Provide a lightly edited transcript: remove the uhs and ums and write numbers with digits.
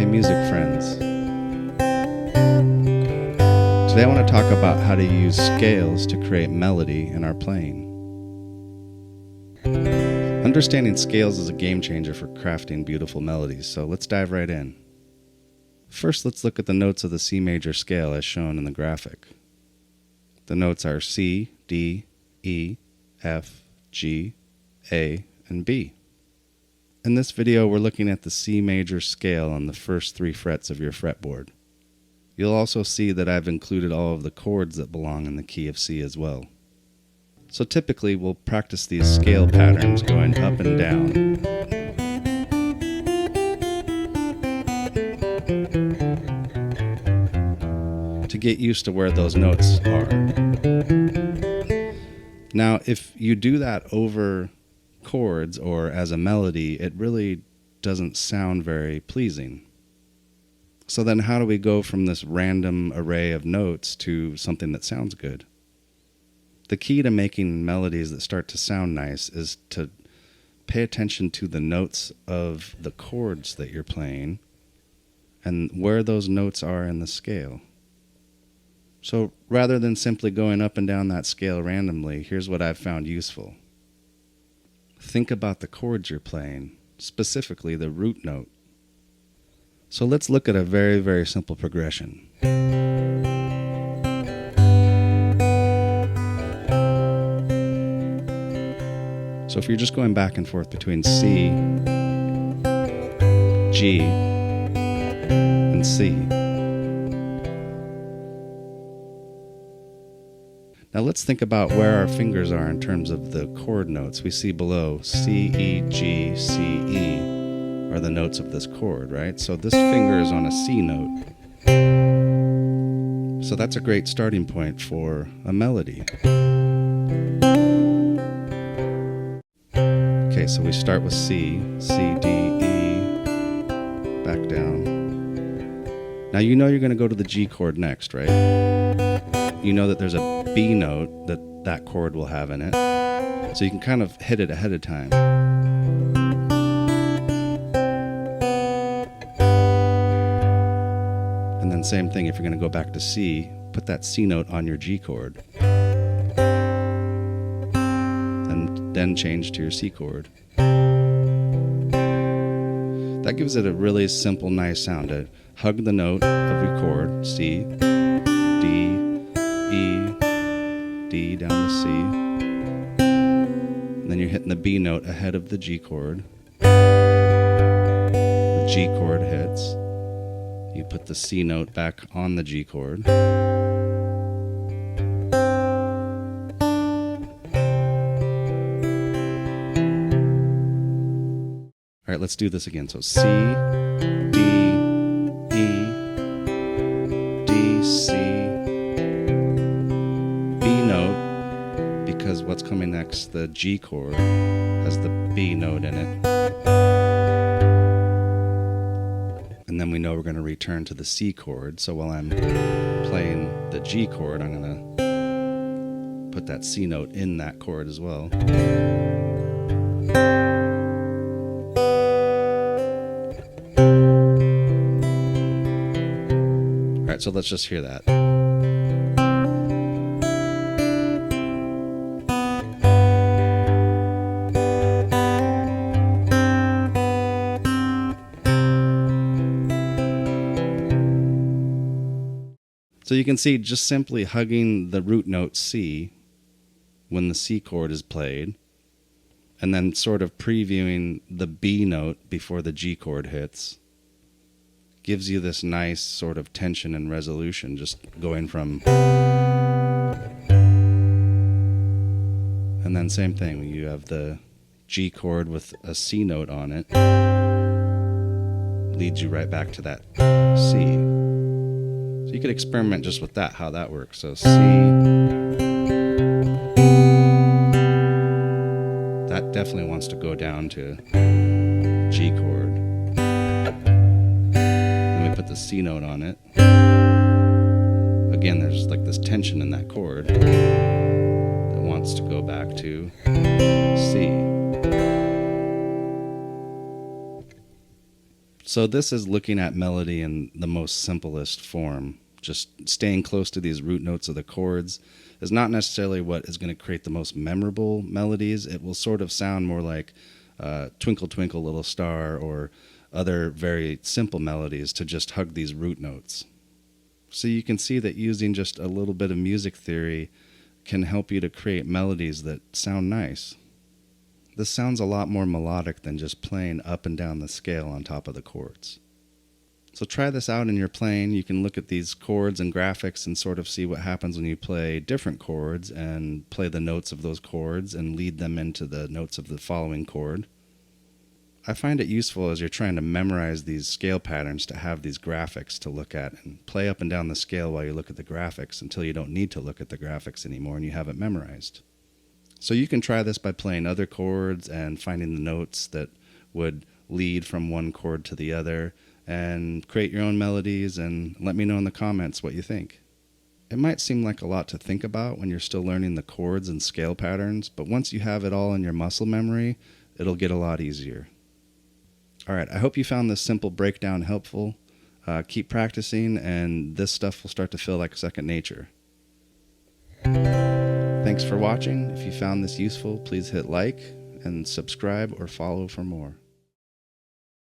music friends. Today I want to talk about how to use scales to create melody in our playing. Understanding scales is a game changer for crafting beautiful melodies, so let's dive right in. First, let's look at the notes of the C major scale as shown in the graphic. The notes are C, D, E, F, G, A, and B. In this video, we're looking at the C major scale on the first 3 frets of your fretboard. You'll also see that I've included all of the chords that belong in the key of C as well. So typically, we'll practice these scale patterns going up and down. To get used to where those notes are. Now, if you do that over chords or as a melody, it really doesn't sound very pleasing. So then how do we go from this random array of notes to something that sounds good? The key to making melodies that start to sound nice is to pay attention to the notes of the chords that you're playing and where those notes are in the scale. So rather than simply going up and down that scale randomly, here's what I've found useful. Think about the chords you're playing, specifically the root note. So let's look at a very, very simple progression. So if you're just going back and forth between C, G, and C. Now let's think about where our fingers are in terms of the chord notes. We see below C, E, G, C, E are the notes of this chord, right? So this finger is on a C note. So that's a great starting point for a melody. Okay, so we start with C, C, D, E, back down. Now you know you're going to go to the G chord next, right? You know that there's a B note that chord will have in it, so you can kind of hit it ahead of time. And then same thing, if you're going to go back to C, put that C note on your G chord. And then change to your C chord. That gives it a really simple, nice sound to hug the note of your chord, C, D, E, D down to C. And then you're hitting the B note ahead of the G chord. The G chord hits. You put the C note back on the G chord. All right, let's do this again. So C, D, E, D, C, because what's coming next, the G chord, has the B note in it. And then we know we're going to return to the C chord, so while I'm playing the G chord, I'm going to put that C note in that chord as well. Alright, so let's just hear that. So you can see just simply hugging the root note C when the C chord is played, and then sort of previewing the B note before the G chord hits, gives you this nice sort of tension and resolution, just going from... And then same thing, you have the G chord with a C note on it, leads you right back to that C. So you could experiment just with that, how that works. So C, that definitely wants to go down to G chord. Then we put the C note on it. Again, there's like this tension in that chord that wants to go back to C. So this is looking at melody in the most simplest form. Just staying close to these root notes of the chords is not necessarily what is going to create the most memorable melodies. It will sort of sound more like Twinkle Twinkle Little Star or other very simple melodies to just hug these root notes. So you can see that using just a little bit of music theory can help you to create melodies that sound nice. This sounds a lot more melodic than just playing up and down the scale on top of the chords. So try this out in your playing. You can look at these chords and graphics and sort of see what happens when you play different chords and play the notes of those chords and lead them into the notes of the following chord. I find it useful as you're trying to memorize these scale patterns to have these graphics to look at and play up and down the scale while you look at the graphics until you don't need to look at the graphics anymore and you have it memorized. So you can try this by playing other chords and finding the notes that would lead from one chord to the other and create your own melodies and let me know in the comments what you think. It might seem like a lot to think about when you're still learning the chords and scale patterns, but once you have it all in your muscle memory, it'll get a lot easier. All right, I hope you found this simple breakdown helpful. Keep practicing, and this stuff will start to feel like second nature. Thanks for watching. If you found this useful, please hit like and subscribe or follow for more.